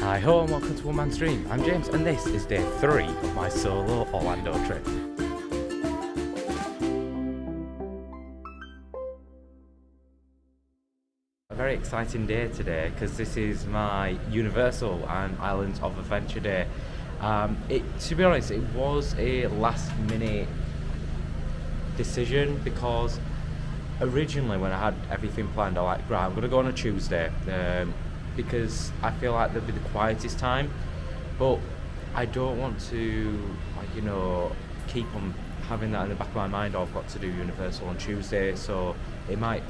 Hi ho and welcome to One Man Stream. I'm James and this is day 3 of my solo Orlando trip. A very exciting day today because this is my Universal and Islands of Adventure day. To be honest, it was a last minute decision because originally when I had everything planned, I was like, right, I'm going to go on a Tuesday because I feel like that'll be the quietest time, but I don't want to, keep on having that in the back of my mind. I've got to do Universal on Tuesday, so it might,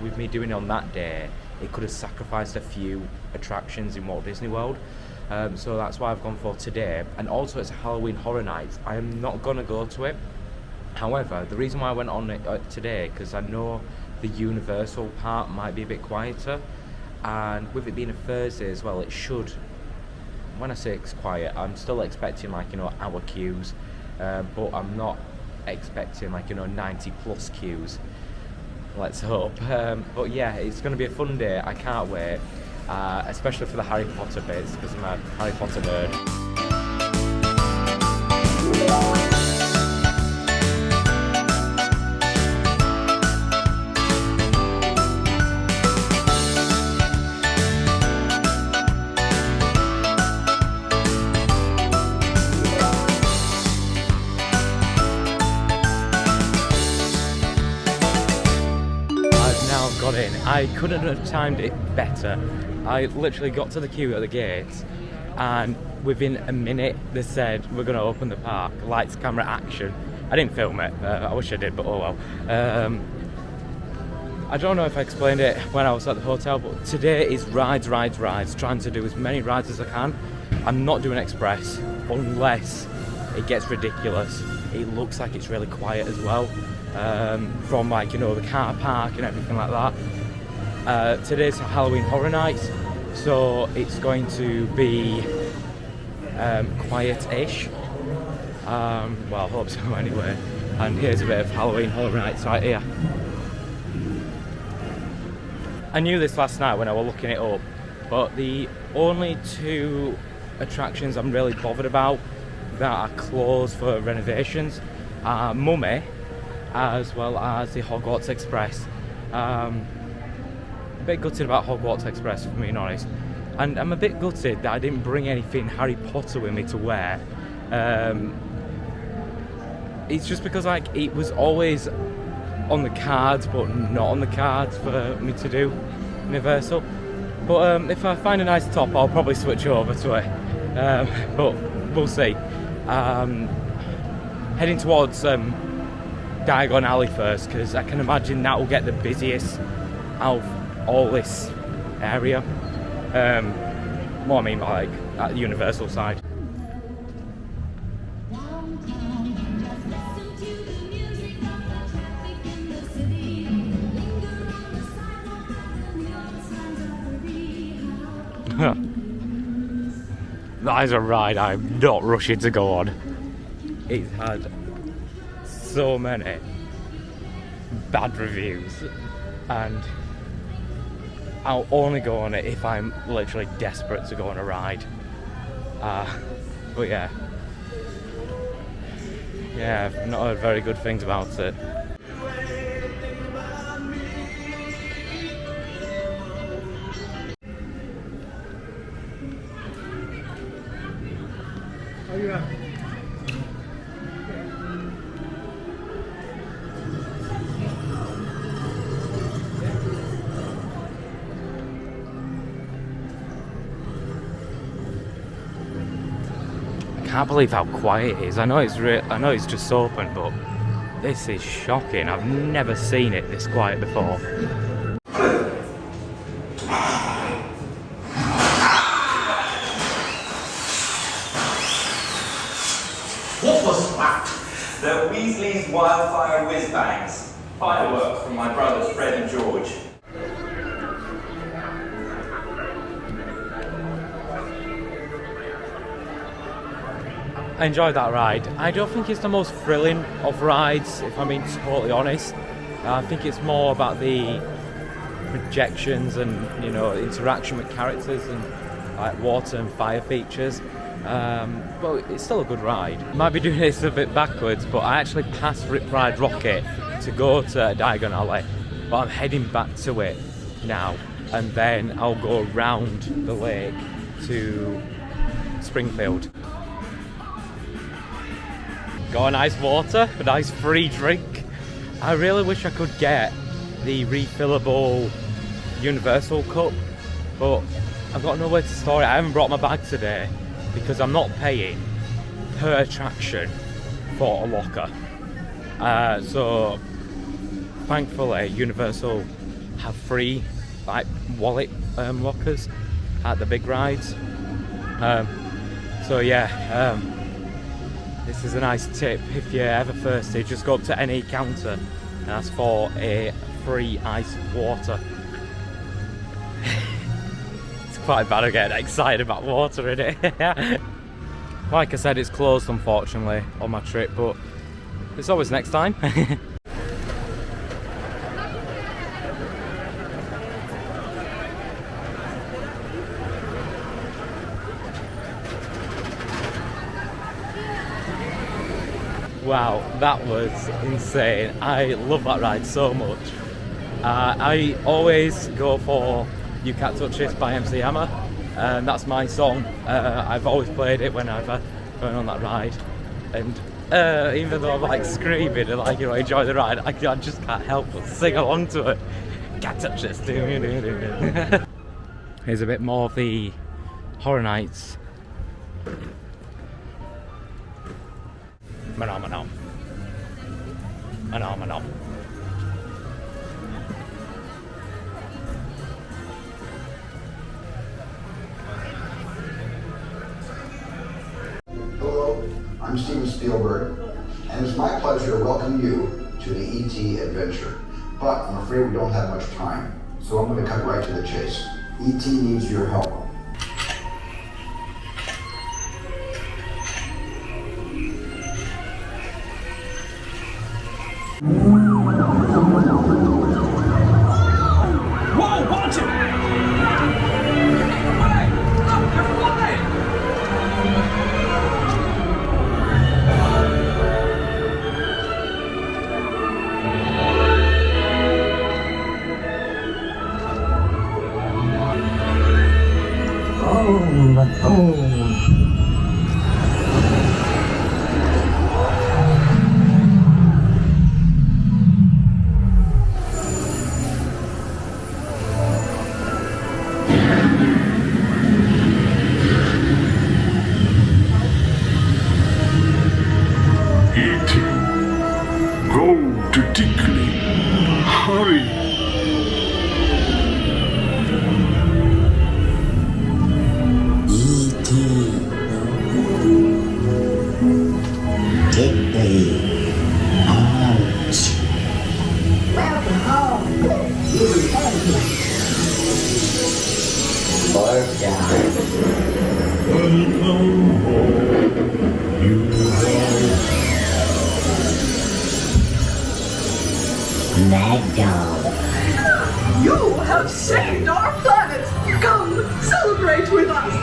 with me doing it on that day, it could have sacrificed a few attractions in Walt Disney World. So that's why I've gone for today, and also it's a Halloween Horror Nights. I am not going to go to it. However, the reason why I went on it today, because I know the Universal part might be a bit quieter, and with it being a Thursday as well, it should, when I say it's quiet, I'm still expecting hour queues, but I'm not expecting 90 plus queues, let's hope. But yeah, it's going to be a fun day. I can't wait, especially for the Harry Potter bits, because I'm a Harry Potter nerd. Got in. I couldn't have timed it better. I literally got to the queue at the gates, and within a minute they said we're going to open the park. Lights, camera, action. I didn't film it. I wish I did, but oh well. I don't know if I explained it when I was at the hotel, but today is rides. Trying to do as many rides as I can. I'm not doing express unless it gets ridiculous. It looks like it's really quiet as well. From the car park and everything like that. Today's Halloween Horror Nights, so it's going to be quiet-ish. Well, I hope so anyway. And here's a bit of Halloween Horror Nights right here. I knew this last night when I was looking it up, but the only two attractions I'm really bothered about that are closed for renovations are Mummy, as well as the Hogwarts Express. A bit gutted about Hogwarts Express, if I'm being honest. And I'm a bit gutted that I didn't bring anything Harry Potter with me to wear. It's just because it was always on the cards, but not on the cards for me to do Universal. But if I find a nice top, I'll probably switch over to it. But we'll see. Heading towards Diagon Alley first, because I can imagine that will get the busiest out of all this area. What I mean by at the Universal side. That is a ride I'm not rushing to go on. It's had so many bad reviews, and I'll only go on it if I'm literally desperate to go on a ride. But yeah, I've not heard very good things about it. Oh, yeah. I can't believe how quiet it is. I know it's just open, but this is shocking. I've never seen it this quiet before. What was that? The Weasley's wildfire whiz bangs. Fireworks from my brothers Fred and George. I enjoyed that ride. I don't think it's the most thrilling of rides, if I'm being totally honest. I think it's more about the projections and interaction with characters and like water and fire features. But it's still a good ride. Might be doing this a bit backwards, but I actually passed Rip Ride Rocket to go to Diagon Alley, but I'm heading back to it now, and then I'll go around the lake to Springfield. Got a nice water, a nice free drink. I really wish I could get the refillable Universal cup, but I've got nowhere to store it. I haven't brought my bag today because I'm not paying per attraction for a locker. So thankfully Universal have free like wallet lockers at the big rides. So yeah, this is a nice tip. If you're ever thirsty, just go up to any counter and ask for a free iced water. It's quite bad, I'm getting excited about water, isn't it? Like I said, it's closed unfortunately on my trip, but it's always next time. Wow, that was insane. I love that ride so much. I always go for You Can't Touch This by MC Hammer, and that's my song. I've always played it whenever going on that ride, and even though I'm like screaming and like, you know, enjoy the ride, I just can't help but sing along to it. Can't touch this. Here's a bit more of the Horror Nights. Manom. Hello, I'm Steven Spielberg, and it's my pleasure to welcome you to the E.T. adventure. But I'm afraid we don't have much time, so I'm going to cut right to the chase. E.T. needs your help. Whoa, watch it! Away! Look, they're flying! E.T. Go to Tickly. Hurry. Welcome home. You returned here. Mad Dog. You have saved our planet! Come, celebrate with us!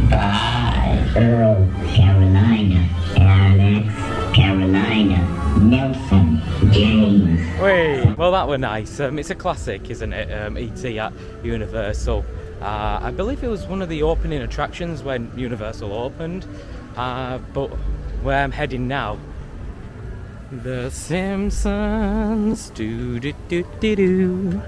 Bye. Earl, Carolina. Alex, Carolina. Nelson, James. Wait, well that were nice. It's a classic, isn't it? E.T. at Universal. I believe it was one of the opening attractions when Universal opened. But where I'm heading now, The Simpsons. Do do do do do.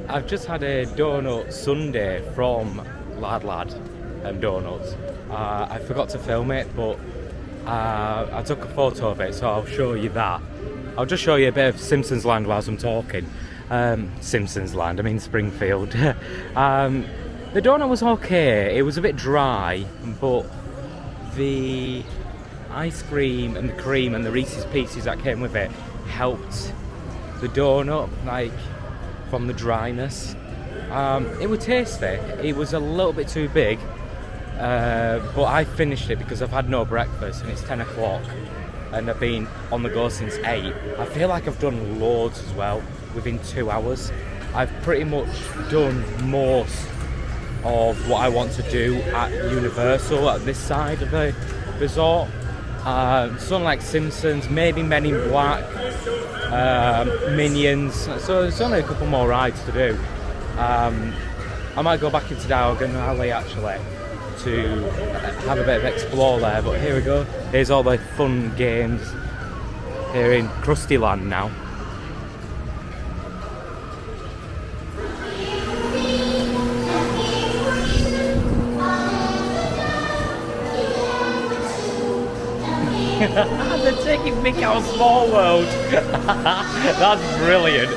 I've just had a donut sundae from Lad Donuts. I forgot to film it, but I took a photo of it, so I'll show you that. I'll just show you a bit of Simpsons Land whilst I'm talking. Simpsons Land, I mean Springfield. The donut was okay. It was a bit dry, but the ice cream and the cream and the Reese's Pieces that came with it helped the donut, like, from the dryness. It was tasty. It was a little bit too big, but I finished it because I've had no breakfast and it's 10 o'clock and I've been on the go since 8. I feel like I've done loads as well within 2 hours. I've pretty much done most of what I want to do at Universal at this side of the resort. Something like Simpsons, maybe Men in Black, Minions, so there's only a couple more rides to do. I might go back into Diagon Alley actually to have a bit of explore there, but here we go. Here's all the fun games here in Krusty Land now. They're taking Mick out of Small World. That's brilliant.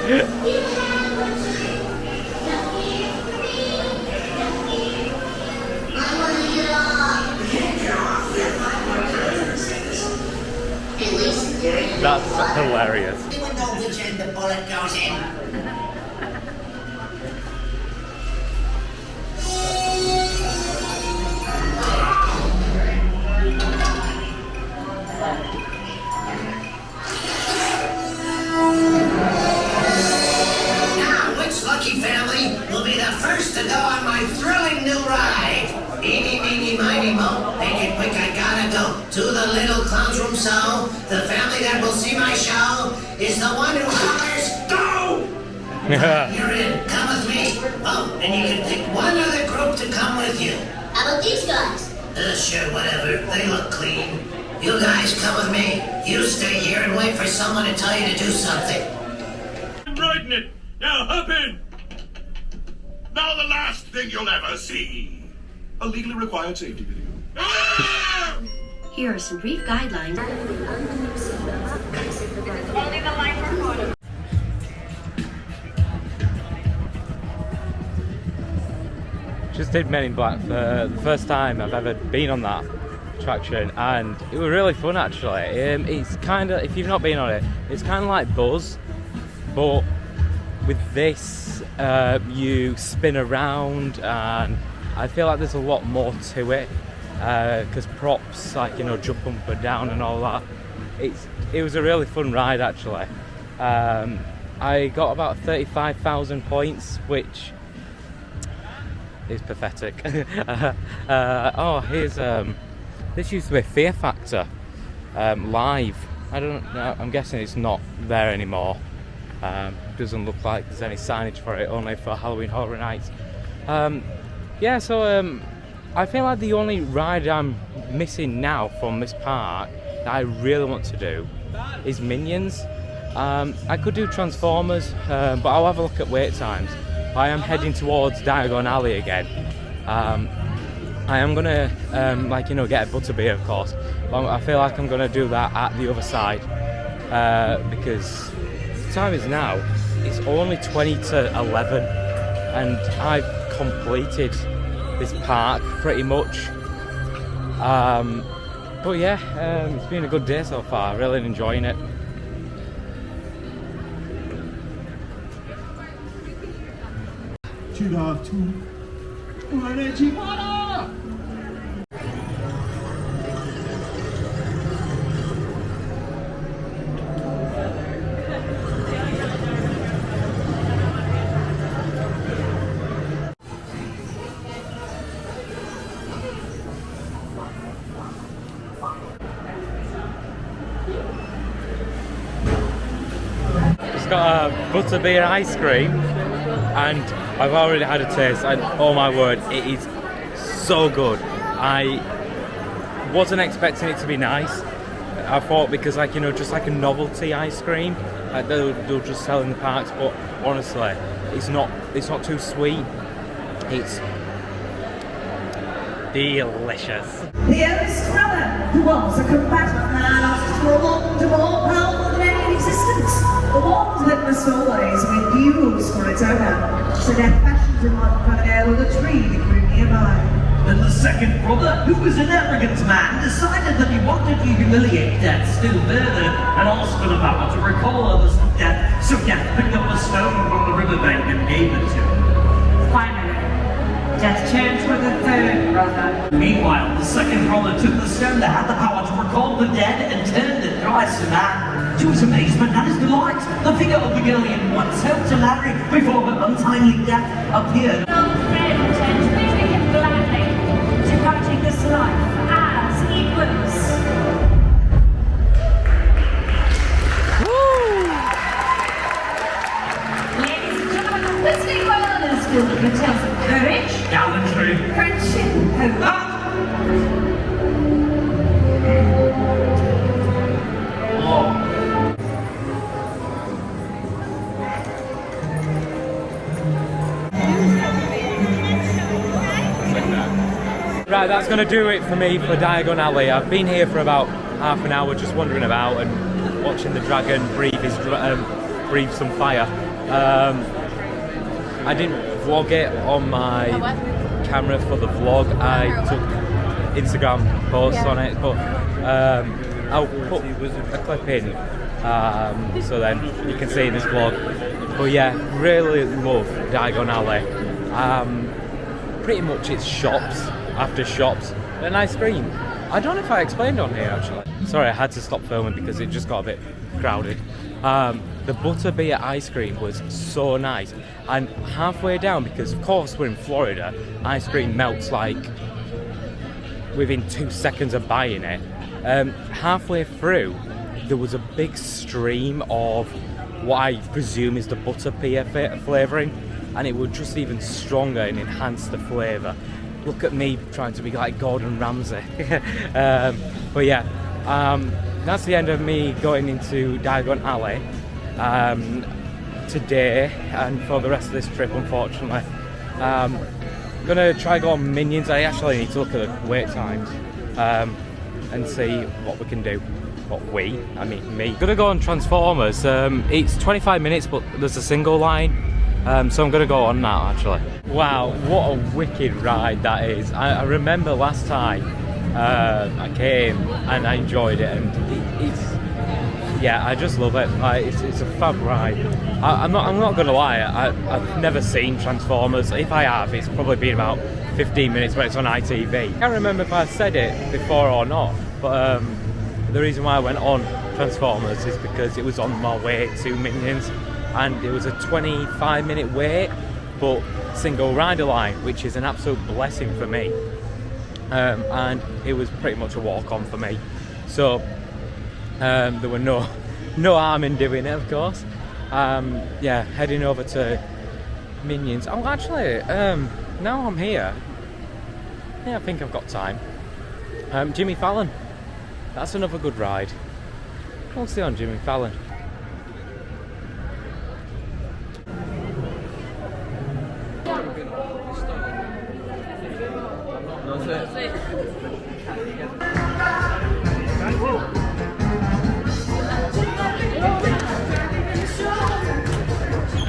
That's hilarious. Anyone know which end the bullet goes in? Now, which lucky family will be the first to go on my thrilling new ride? Eeny, meeny, miny, mo. Make it quick, I gotta go to the little clown's room, so the family that will see my show is the one who hollers, go! You're in, come with me. Oh, and you can pick one other group to come with you. How about these guys? Sure, whatever. They look clean. You guys come with me. You stay here and wait for someone to tell you to do something. I'm riding it. Now hop in. Now the last thing you'll ever see. A legally required safety video. Ah! Here are some brief guidelines. Holding the line for photo. Just did Men in Black for the first time I've ever been on that attraction, and it was really fun actually. It's kind of, if you've not been on it, it's kind of like Buzz, but with this you spin around, and I feel like there's a lot more to it because props like, you know, jump up and down and all that. It was a really fun ride actually. I got about 35,000 points, which is pathetic. Oh, here's this used to be Fear Factor live. I don't know, I'm guessing it's not there anymore. Doesn't look like there's any signage for it, only for Halloween Horror Nights. Yeah, so I feel like the only ride I'm missing now from this park that I really want to do is Minions. I could do Transformers, but I'll have a look at wait times. I am heading towards Diagon Alley again. I am gonna, like, you know, get a Butterbeer, of course. But I feel like I'm gonna do that at the other side because the time is now. It's only 20 to 11, and I've completed this park pretty much. But yeah, it's been a good day so far. Really enjoying it. Just got a Butterbeer ice cream, and I've already had a taste, and oh my word, it is so good. I wasn't expecting it to be nice. I thought, because, like, you know, just like a novelty ice cream, like they'll just sell in the parks, but honestly, it's not too sweet. It's delicious. The eldest brother, who was a combatant man, asked for a wand more powerful than any in existence. The world litmus always with views for its owner. So that fashioned in one parallel of the tree that grew nearby. Then the second brother, who was an arrogant man, decided that he wanted to humiliate Death still further and asked for the power to recall others from Death, so Death picked up a stone from the riverbank and gave it to him. Finally, Death turned for the third brother. Meanwhile, the second brother took the stone that had the power to recall the dead and turned it thrice to man. To his amazement and his delight, the figure of the girl he had once helped to marry before her untimely death appeared. Old friend and meeting him gladly, departing this life as equals. Ladies and gentlemen, the Whistling Well is filled with tales of courage, Gallantry. friendship, hope. Right, that's going to do it for me for Diagon Alley. I've been here for about half an hour just wandering about and watching the dragon breathe some fire. I didn't vlog it on my camera for the vlog. I took Instagram posts on it, but I'll put a clip in so then you can see in this vlog. But yeah, really love Diagon Alley. Pretty much it's shops after shops and ice cream. I don't know if I explained on here actually. Sorry, I had to stop filming because it just got a bit crowded. The Butterbeer ice cream was so nice, and halfway down, because of course we're in Florida, ice cream melts like within 2 seconds of buying it. Halfway through there was a big stream of what I presume is the Butterbeer flavouring, and it would just even stronger and enhance the flavour. Look at me trying to be like Gordon Ramsay. But yeah, that's the end of me going into Diagon Alley today and for the rest of this trip, unfortunately. Gonna try go on Minions. I actually need to look at the wait times and see what we can do. I mean me. Gonna go on Transformers. It's 25 minutes, but there's a single line. So I'm gonna go on that actually. Wow, what a wicked ride that is. I remember last time I came and I enjoyed it, and yeah, I just love it. Like, it's a fab ride. I'm not gonna lie, I've never seen Transformers. If I have, it's probably been about 15 minutes when it's on ITV. I can't remember if I said it before or not, but the reason why I went on Transformers is because it was on my way to Minions, and it was a 25-minute wait, but single rider line, which is an absolute blessing for me. And it was pretty much a walk-on for me. So there were no harm in doing it, of course. Yeah, heading over to Minions. Oh, actually, now I'm here, yeah, I think I've got time. Jimmy Fallon. That's another good ride. We'll see on Jimmy Fallon.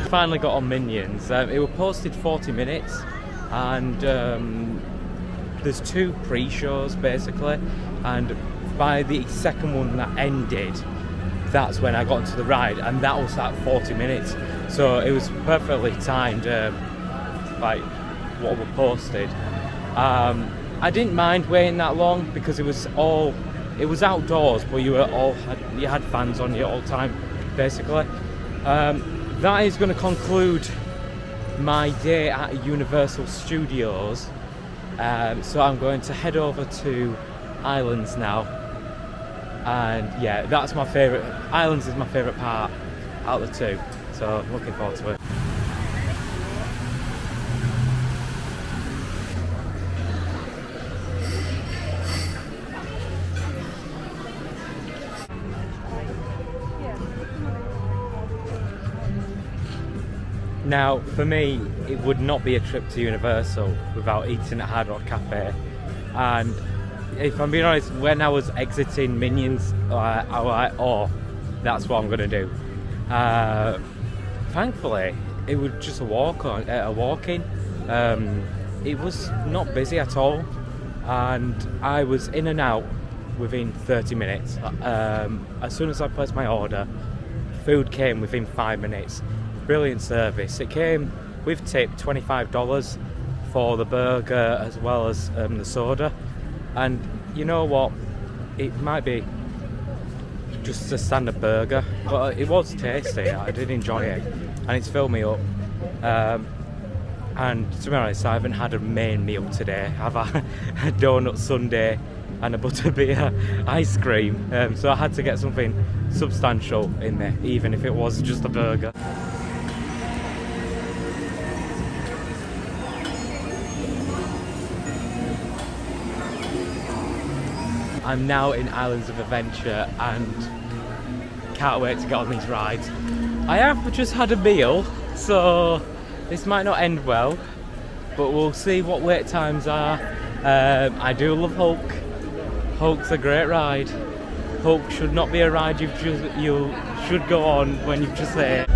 Finally got on Minions. It was posted 40 minutes, and there's 2 pre-shows basically, and by the second one that ended, that's when I got into the ride, and that was at 40 minutes, so it was perfectly timed, like what was posted. I didn't mind waiting that long because it was outdoors, but you had fans on you all the time basically. That is going to conclude my day at Universal Studios, so I'm going to head over to Islands now, and yeah, that's my favourite. Islands is my favourite part out of the 2, so looking forward to it. Now, for me, it would not be a trip to Universal without eating at Hard Rock Cafe. And if I'm being honest, when I was exiting Minions, I was like, oh, that's what I'm gonna do. Thankfully, it was just a walk-in. It was not busy at all, and I was in and out within 30 minutes. As soon as I placed my order, food came within 5 minutes. Brilliant service. It came with tip, $25 for the burger as well as the soda. And you know what? It might be just a standard burger, but it was tasty. I did enjoy it, and it's filled me up. And to be honest, I haven't had a main meal today. I've had a donut sundae and a butterbeer ice cream, so I had to get something substantial in there, even if it was just a burger. I'm now in Islands of Adventure and can't wait to get on these rides. I have just had a meal, so this might not end well, but we'll see what wait times are. I do love Hulk. Hulk's a great ride. Hulk should not be a ride you should go on when you've just there.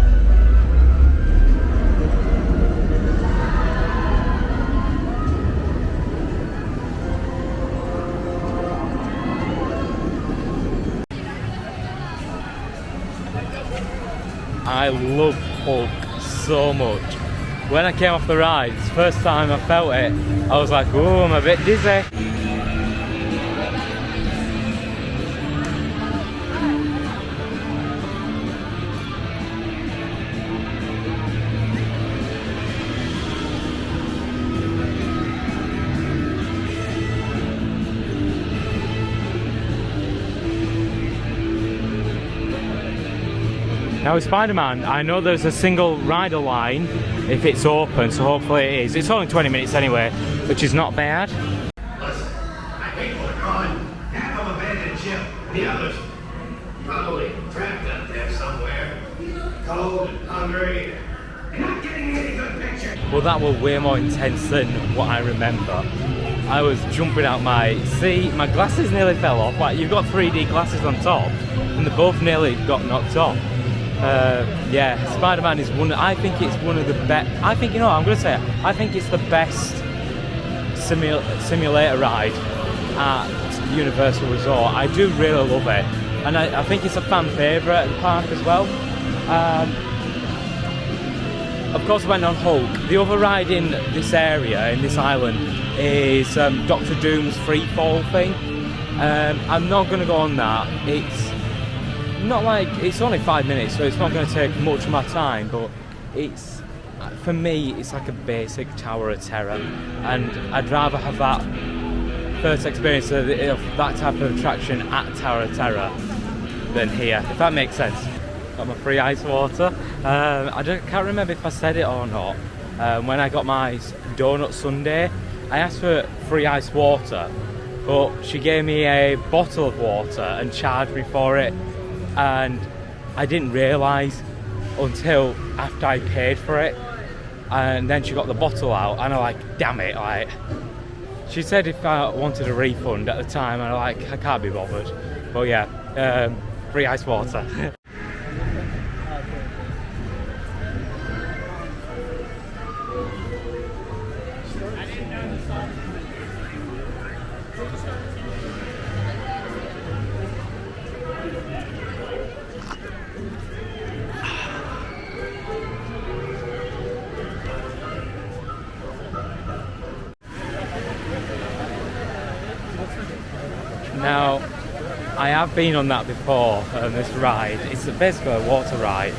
I love Hulk so much. When I came off the ride, it's the first time I felt it, I was like, oh, I'm a bit dizzy. Now with Spider-Man, I know there's a single rider line if it's open, so hopefully it is. It's only 20 minutes anyway, which is not bad. Listen, my people are gone. Half of abandoned ship. The others probably trapped up there somewhere. Cold and hungry. You're not getting any good picture. Well, that was way more intense than what I remember. I was jumping out my seat, my glasses nearly fell off. Like, you've got 3D glasses on top, and they both nearly got knocked off. Yeah, Spider-Man is I think it's one of the best. I'm going to say it. I think it's the best simulator ride at Universal Resort. I do really love it, and I think it's a fan favourite at the park as well. Of course, I went on Hulk. The other ride in this area, in this island, is Doctor Doom's free fall thing. I'm not going to go on that. It's only 5 minutes, so it's not going to take much of my time, but for me it's like a basic Tower of Terror, and I'd rather have that first experience of that type of attraction at Tower of Terror than here, if that makes sense. Got my free ice water. I can't remember if I said it or not. When I got my donut sundae, I asked for free ice water, but she gave me a bottle of water and charged me for it. And I didn't realise until after I paid for it, and then she got the bottle out, and I'm like, damn it, like, she said if I wanted a refund at the time, and I'm like, I can't be bothered. But yeah, free ice water. Now, I have been on that before, on this ride. It's basically a water ride.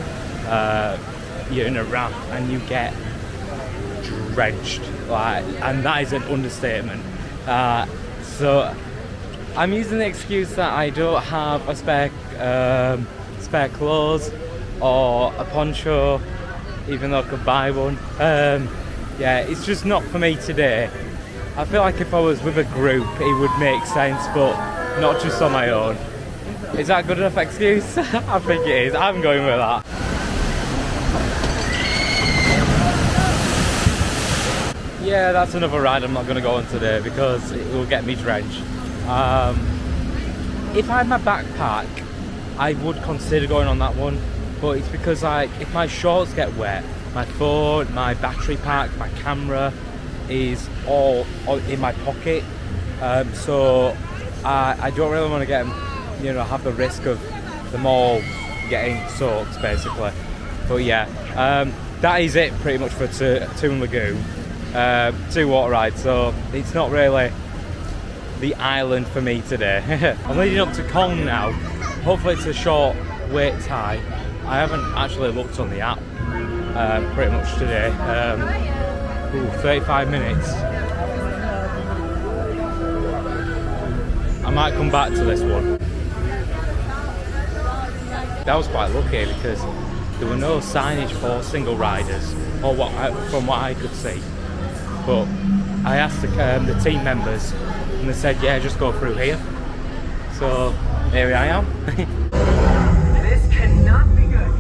You're in a raft and you get drenched, and that is an understatement. So I'm using the excuse that I don't have a spare clothes or a poncho, even though I could buy one. Yeah, it's just not for me today. I feel like if I was with a group it would make sense, but not just on my own. Is that a good enough excuse? I think it is. I'm going with that. Yeah, that's another ride I'm not going to go on today because it will get me drenched. If I had my backpack, I would consider going on that one, but it's because like if my shorts get wet, my phone, my battery pack, my camera is all in my pocket, so I don't really want to get them, you know, have the risk of them all getting soaked basically. But yeah, that is it pretty much for Toon Lagoon, 2 water rides, so it's not really the island for me today. I'm leading up to Kong now. Hopefully it's a short wait time. I haven't actually looked on the app pretty much today. 35 minutes. I might come back to this one. That was quite lucky because there were no signage for single riders, or from what I could see. But I asked the team members, and they said, yeah, just go through here. So here I am. This cannot be good.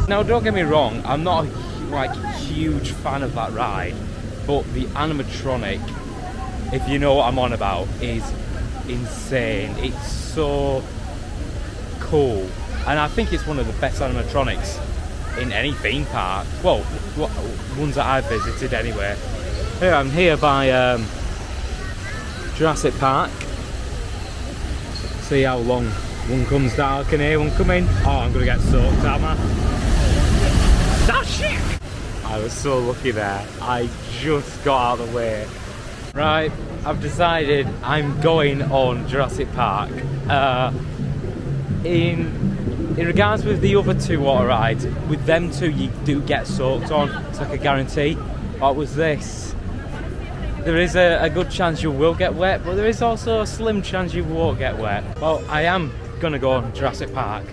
Now don't get me wrong, I'm not a huge fan of that ride, but the animatronic, if you know what I'm on about, is insane. It's so cool, and I think it's one of the best animatronics in any theme park. Well, ones that I've visited anyway. Here I'm here by Jurassic Park. See how long one comes down. I can hear one coming. Oh, I'm gonna get soaked, am I? Oh shit! I was so lucky there. I just got out of the way. Right, I've decided I'm going on Jurassic Park. In regards with the other 2 water rides, with them 2 you do get soaked on. It's like a guarantee. But with this, there is a good chance you will get wet, but there is also a slim chance you won't get wet. Well, I am gonna go on Jurassic Park.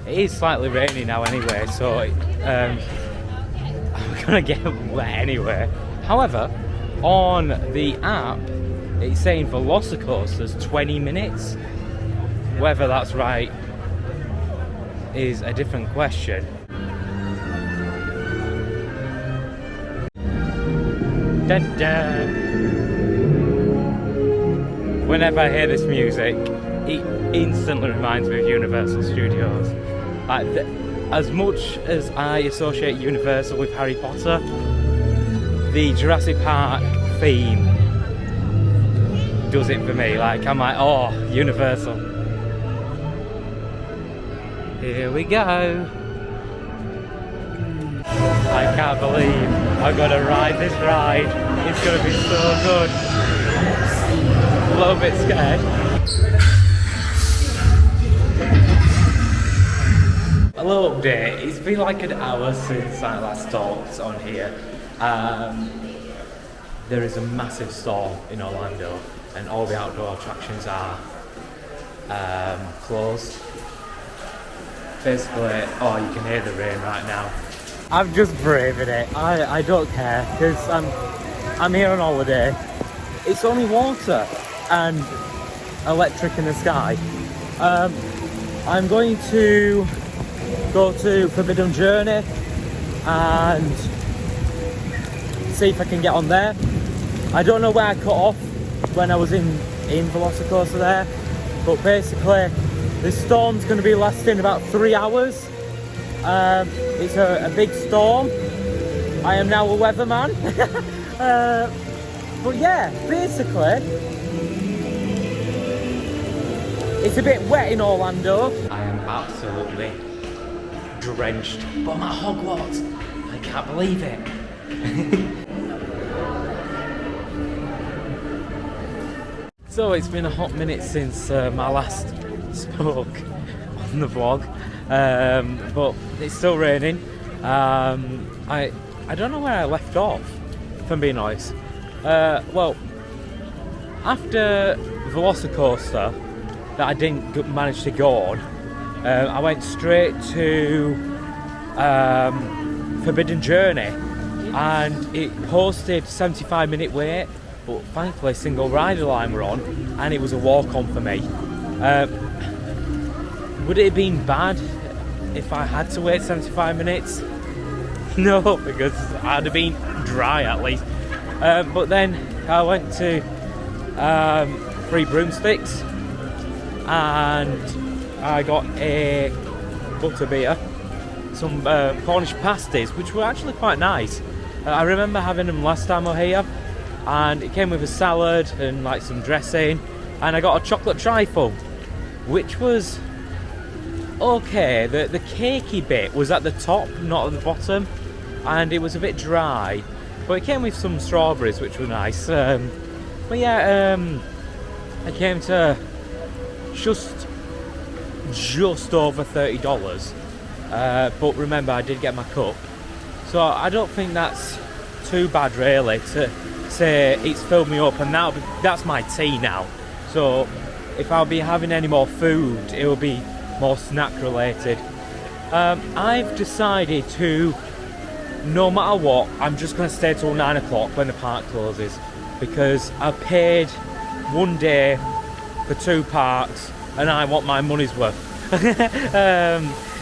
It is slightly rainy now anyway, so I'm gonna get wet anyway. However, on the app it's saying Velocicoaster's 20 minutes. Whether that's right is a different question. Dun, dun. Whenever I hear this music, it instantly reminds me of Universal Studios. Like as much as I associate Universal with Harry Potter, the Jurassic Park theme does it for me. Like I'm like, oh, Universal. Here we go. I can't believe I'm gonna ride this ride. It's gonna be so good. A little bit scared. A little update. It's been like an hour since I last talked on here. There is a massive storm in Orlando and all the outdoor attractions are closed. Basically, oh, you can hear the rain right now. I'm just braving it. I don't care because I'm here on holiday. It's only water and electric in the sky. I'm going to go to Forbidden Journey and see if I can get on there. I don't know where I cut off when I was in Velocicoaster there, but basically this storm's going to be lasting about 3 hours. It's a big storm. I am now a weatherman. But yeah, basically it's a bit wet in Orlando. I am absolutely drenched, but I'm at Hogwarts. I can't believe it. So it's been a hot minute since my last spoke on the vlog, but it's still raining. I don't know where I left off, if I'm being honest. Well, after Velocicoaster that I didn't manage to go on, I went straight to Forbidden Journey, and it posted 75-minute wait, but thankfully single rider line were on and it was a walk-on for me. Would it have been bad if I had to wait 75 minutes? No, because I'd have been dry at least. But then I went to Three Broomsticks and I got a Butterbeer, some Cornish pasties, which were actually quite nice. I remember having them last time I was here, and it came with a salad and like some dressing, and I got a chocolate trifle, which was okay. The cakey bit was at the top, not at the bottom, and it was a bit dry, but it came with some strawberries, which were nice. But yeah, I came to just over $30. But remember, I did get my cup, so I don't think that's too bad really to say it's filled me up, and that's my tea now. So if I'll be having any more food, it will be more snack related. I've decided to, no matter what, I'm just going to stay till 9 o'clock when the park closes, because I've paid one day for 2 parks and I want my money's worth.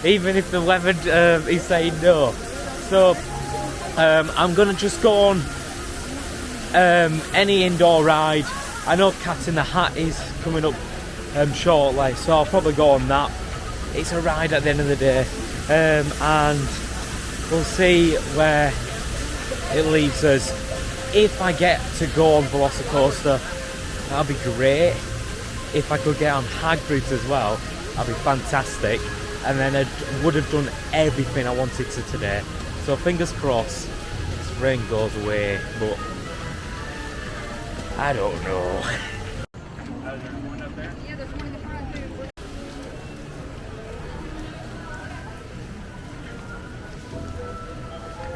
Even if the leopard is saying no. So I'm going to just go on any indoor ride. I know Cat in the Hat is coming up shortly, so I'll probably go on that. It's a ride at the end of the day, and we'll see where it leaves us. If I get to go on Velocicoaster, that'd be great. If I could get on Hagrid's as well, that'd be fantastic. And then I would have done everything I wanted to today. So fingers crossed this rain goes away, but I don't know.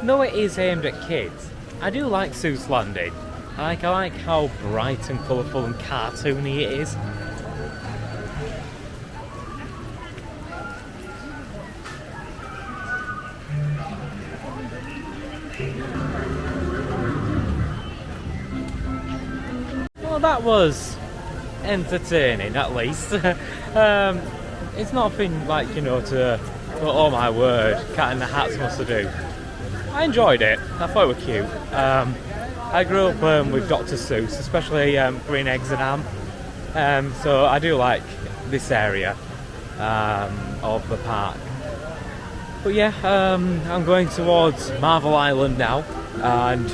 No, it is aimed at kids. I do like Seuss Landing. I like how bright and colourful and cartoony it is. Well, that was entertaining, at least. It's nothing like, you know, to oh my word, Cat in the Hat's must have do. I enjoyed it. I thought it was cute. I grew up with Dr. Seuss, especially Green Eggs and Ham. So I do like this area of the park. But yeah, I'm going towards Marvel Island now and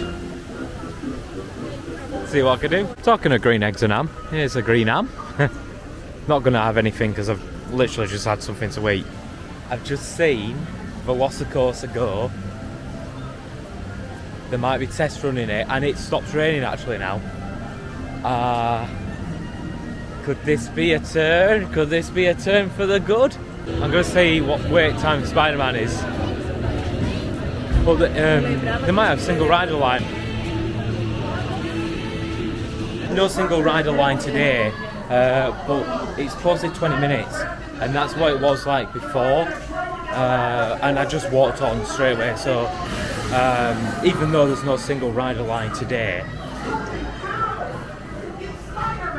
see what I can do. Talking of green eggs and ham, here's a green ham. Not going to have anything because I've literally just had something to eat. I've just seen Velocicoaster go. There might be tests running it, and it stops raining actually now. Could this be a turn? Could this be a turn for the good? I'm going to see what wait time Spider-Man is. But they might have single rider line. No single rider line today, but it's posted 20 minutes, and that's what it was like before. And I just walked on straight away, so even though there's no single rider line today,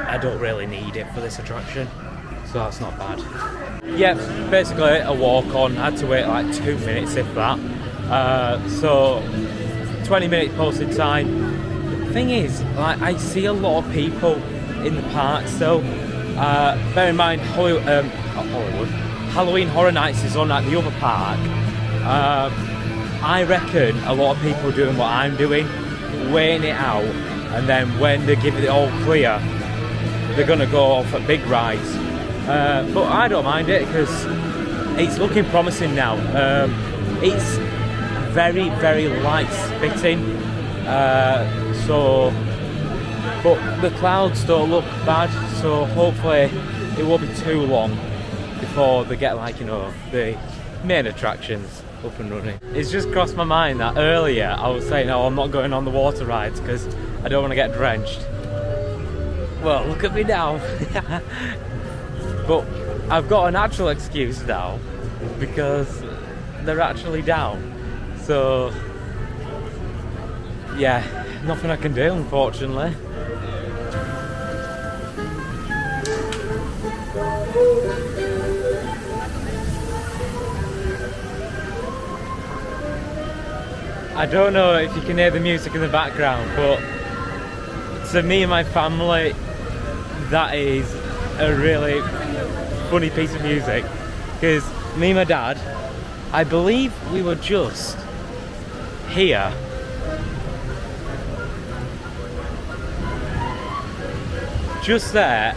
I don't really need it for this attraction, so that's not bad. Yeah, basically a walk on, I had to wait like 2 minutes if that. So 20 minute posted time. The thing is, like, I see a lot of people in the park still. Bear in mind, Halloween Horror Nights is on at the other park. I reckon a lot of people are doing what I'm doing, waiting it out, and then when they give it all clear, they're going to go off at big rides. But I don't mind it because it's looking promising now. It's very, very light spitting. But the clouds don't look bad, so hopefully it won't be too long before they get, like, you know, the main attractions up and running. It's just crossed my mind that earlier I was saying, oh, I'm not going on the water rides because I don't want to get drenched. Well, look at me now. But I've got an actual excuse now because they're actually down. So yeah, nothing I can do, unfortunately. I don't know if you can hear the music in the background, but to me and my family, that is a really funny piece of music. Because me and my dad, I believe we were just here just there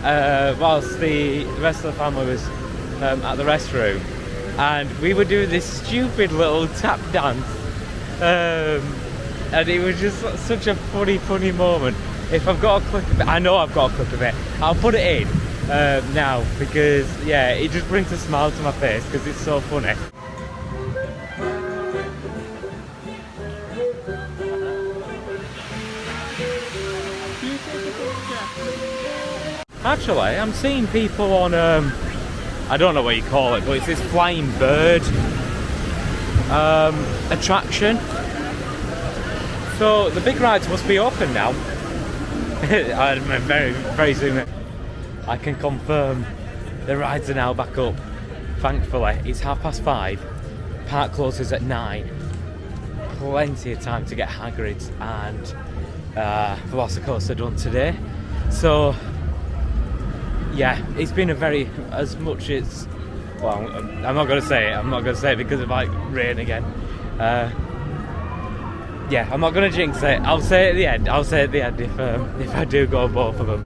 whilst the rest of the family was at the restroom, and we were doing this stupid little tap dance, and it was just such a funny moment. If I've got a clip of it, I know I've got a clip of it, I'll put it in now, because yeah, it just brings a smile to my face because it's so funny. Actually, I'm seeing people on, I don't know what you call it, but it's this flying bird attraction. So the big rides must be open now. I'm very soon. I can confirm the rides are now back up. Thankfully, it's 5:30. Park closes at 9. Plenty of time to get Hagrid's and Velocicoaster done today. So yeah, it's been a very, as much as, well, I'm not going to say it because it might rain again. Yeah, I'm not going to jinx it. I'll say it at the end if I do go on both of them.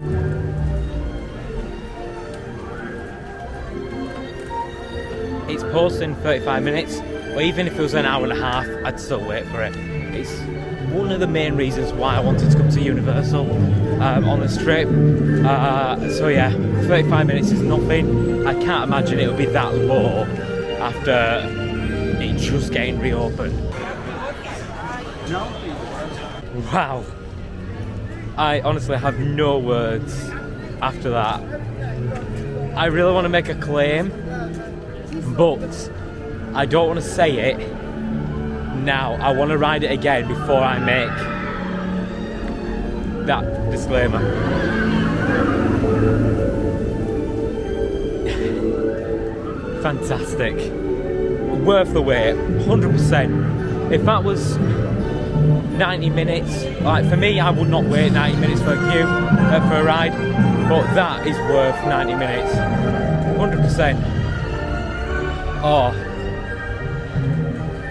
It's posting 35 minutes, but even if it was an hour and a half, I'd still wait for it. It's one of the main reasons why I wanted to come to Universal on this trip. So yeah, 35 minutes is nothing. I can't imagine it'll be that low after it just getting reopened. Wow. I honestly have no words after that. I really want to make a claim, but I don't want to say it now. I want to ride it again before I make that disclaimer. Fantastic. Worth the wait, 100%. If that was 90 minutes, like for me, I would not wait 90 minutes for a queue, for a ride, but that is worth 90 minutes, 100%. Oh,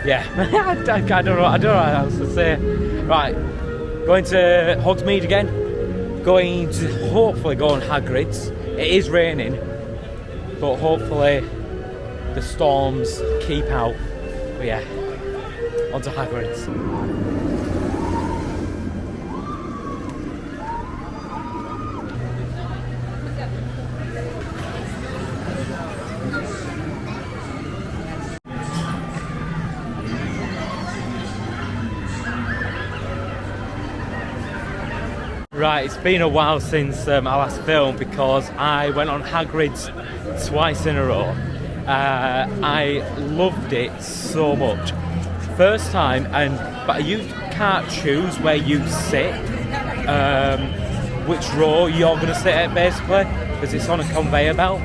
yeah. I don't know what else to say. Right, going to Hogsmeade again, going to hopefully go on Hagrid's. It is raining, but hopefully the storms keep out. But yeah, onto Hagrid's. Right, it's been a while since I last filmed because I went on Hagrid's twice in a row. I loved it so much. First time, but you can't choose where you sit, which row you're going to sit at basically, because it's on a conveyor belt.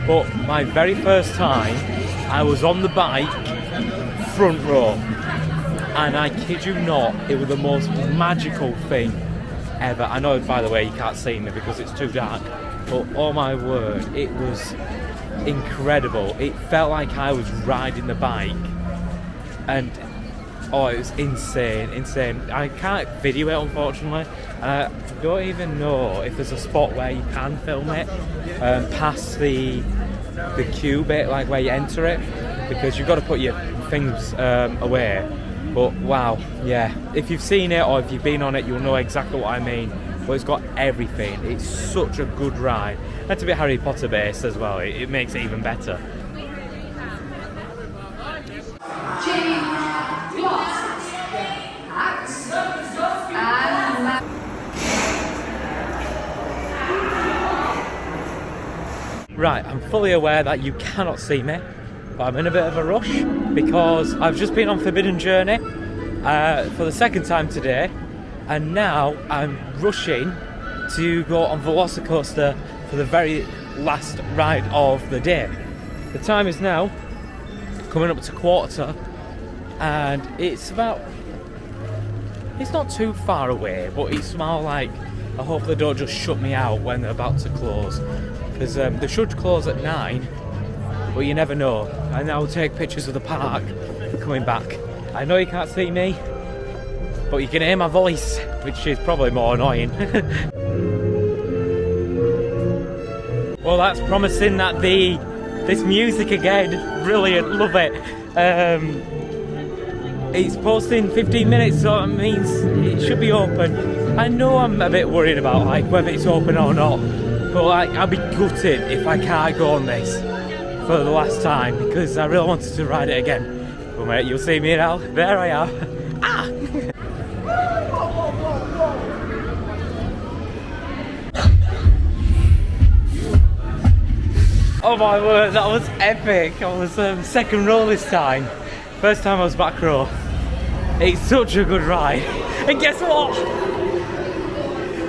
But my very first time, I was on the bike, front row, and I kid you not, it was the most magical thing ever. I know, by the way, you can't see me because it's too dark, but oh my word, it was incredible. It felt like I was riding the bike, and oh, it was insane. I can't video it, unfortunately, and I don't even know if there's a spot where you can film it past the queue bit, like where you enter it, because you've got to put your things away. But wow, yeah, if you've seen it or if you've been on it, you'll know exactly what I mean. But it's got everything. It's such a good ride. And to be Harry Potter based as well, it makes it even better. Right, I'm fully aware that you cannot see me, but I'm in a bit of a rush because I've just been on Forbidden Journey for the second time today, and now I'm rushing to go on Velocicoaster for the very last ride of the day. The time is now coming up to 1:15, and it's not too far away, but it's more like I hope they don't just shut me out when they're about to close, because they should close at 9, but you never know. And I'll take pictures of the park coming back. I know you can't see me, but you can hear my voice, which is probably more annoying. Well, that's promising that this music again, brilliant, love it. It's posting 15 minutes, so it means it should be open. I know I'm a bit worried about like whether it's open or not, but like I'll be gutted if I can't go on this for the last time, because I really wanted to ride it again. Well mate, you'll see me now. There I am. Ah! Oh my word, that was epic. I was second row this time. First time I was back row. It's such a good ride. And guess what?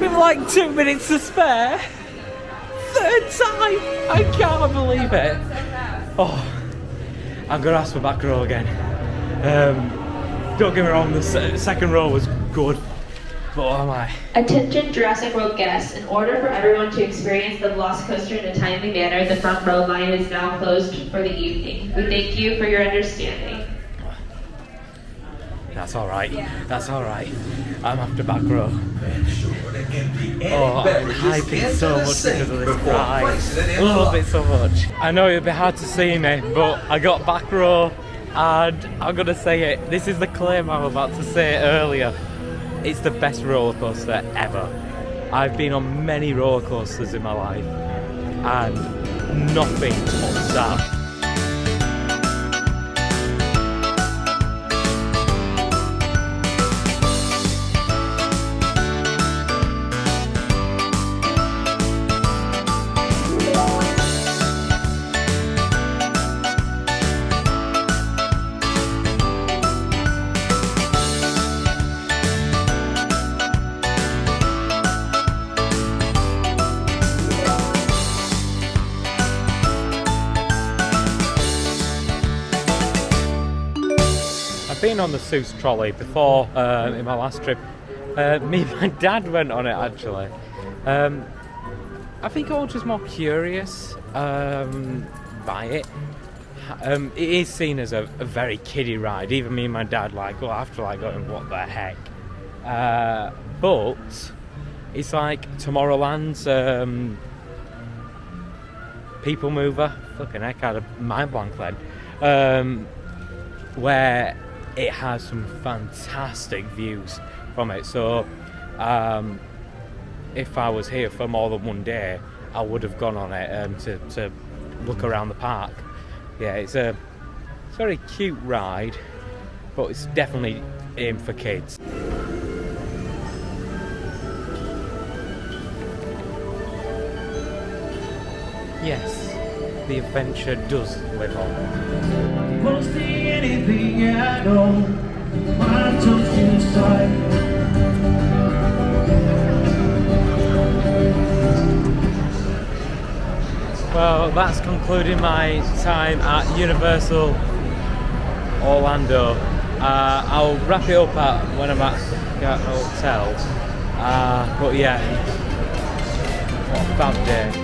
With like 2 minutes to spare. Third time! I can't believe it. Oh, I'm gonna ask for back row again. Don't get me wrong, the second row was good. But oh my. Attention Jurassic World guests, in order for everyone to experience the Velocicoaster in a timely manner, the front row line is now closed for the evening. We thank you for your understanding. That's alright, that's alright. I'm after back row. Oh, I'm hyping so much because of this ride. Love it so much. I know it'll be hard to see me, but I got back row, and I'm gonna say it. This is the claim I was about to say earlier. It's the best roller coaster ever. I've been on many roller coasters in my life, and nothing tops that. Been on the Seuss trolley before in my last trip. Me and my dad went on it actually. I think I was just more curious by it. It is seen as a very kiddie ride. Even me and my dad go after going, what the heck? But it's like Tomorrowland's People Mover. Fucking heck, I had a mind blank then. Where it has some fantastic views from it. So if I was here for more than one day, I would have gone on it to look around the park. Yeah, it's a very cute ride, but it's definitely aimed for kids. Yes, the adventure does live on. Mostly anything at all. Mine took you aside. Well, that's concluding my time at Universal Orlando. I'll wrap it up when I'm at the hotel. But yeah, what a fab day.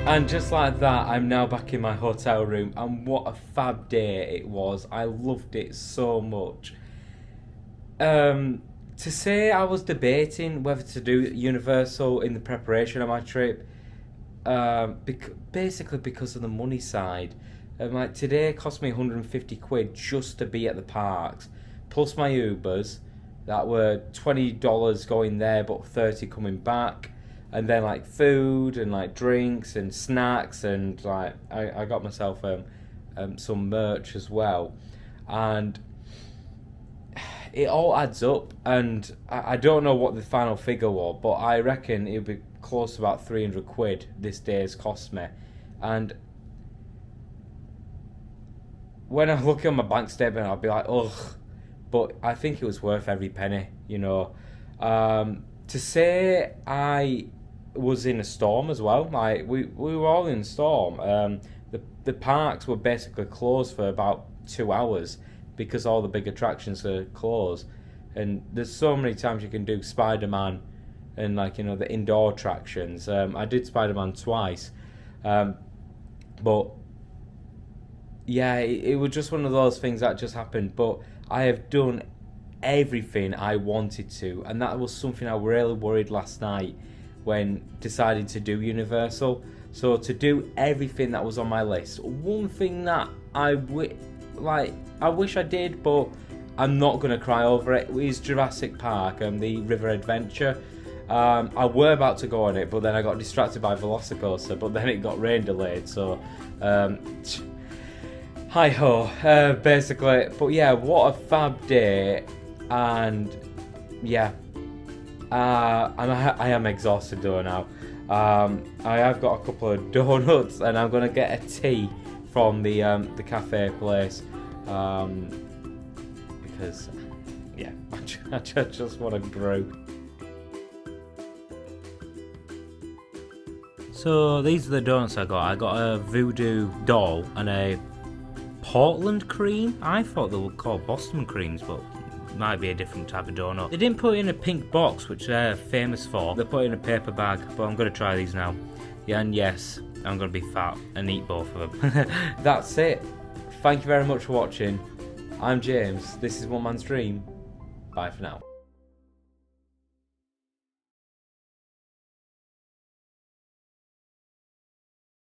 And just like that, I'm now back in my hotel room, and what a fab day it was. I loved it so much. To say I was debating whether to do Universal in the preparation of my trip, basically because of the money side. Today cost me 150 quid just to be at the parks, plus my Ubers, that were $20 going there but 30 coming back. And then food and drinks and snacks, and I got myself some merch as well, and it all adds up. And I don't know what the final figure was, but I reckon it'll be close to about 300 quid this day's cost me. And when I look at my bank statement, I'll be like, ugh, but I think it was worth every penny, you know. To say I was in a storm as well, like we were all in a storm. The parks were basically closed for about 2 hours because all the big attractions are closed. And there's so many times you can do Spider-Man and, like, you know, the indoor attractions. I did Spider-Man twice, but yeah, it was just one of those things that just happened. But I have done everything I wanted to, and that was something I really worried last night when deciding to do Universal. So to do everything that was on my list, one thing that I wish I did, but I'm not going to cry over it, is Jurassic Park and the River Adventure. I were about to go on it, but then I got distracted by Velocicoaster, but then it got rain delayed, so Heigh Ho, basically. But yeah, what a fab day, and yeah, I am exhausted though now. I have got a couple of donuts, and I'm gonna get a tea from the cafe place, because yeah, I just want to brew. So these are the donuts I got. I got a voodoo doll and a Portland cream. I thought they were called Boston creams, but it might be a different type of donut. They didn't put it in a pink box, which they're famous for. They put it in a paper bag, but I'm going to try these now. Yeah, and yes, I'm going to be fat and eat both of them. That's it. Thank you very much for watching. I'm James. This is One Man's Dream. Bye for now.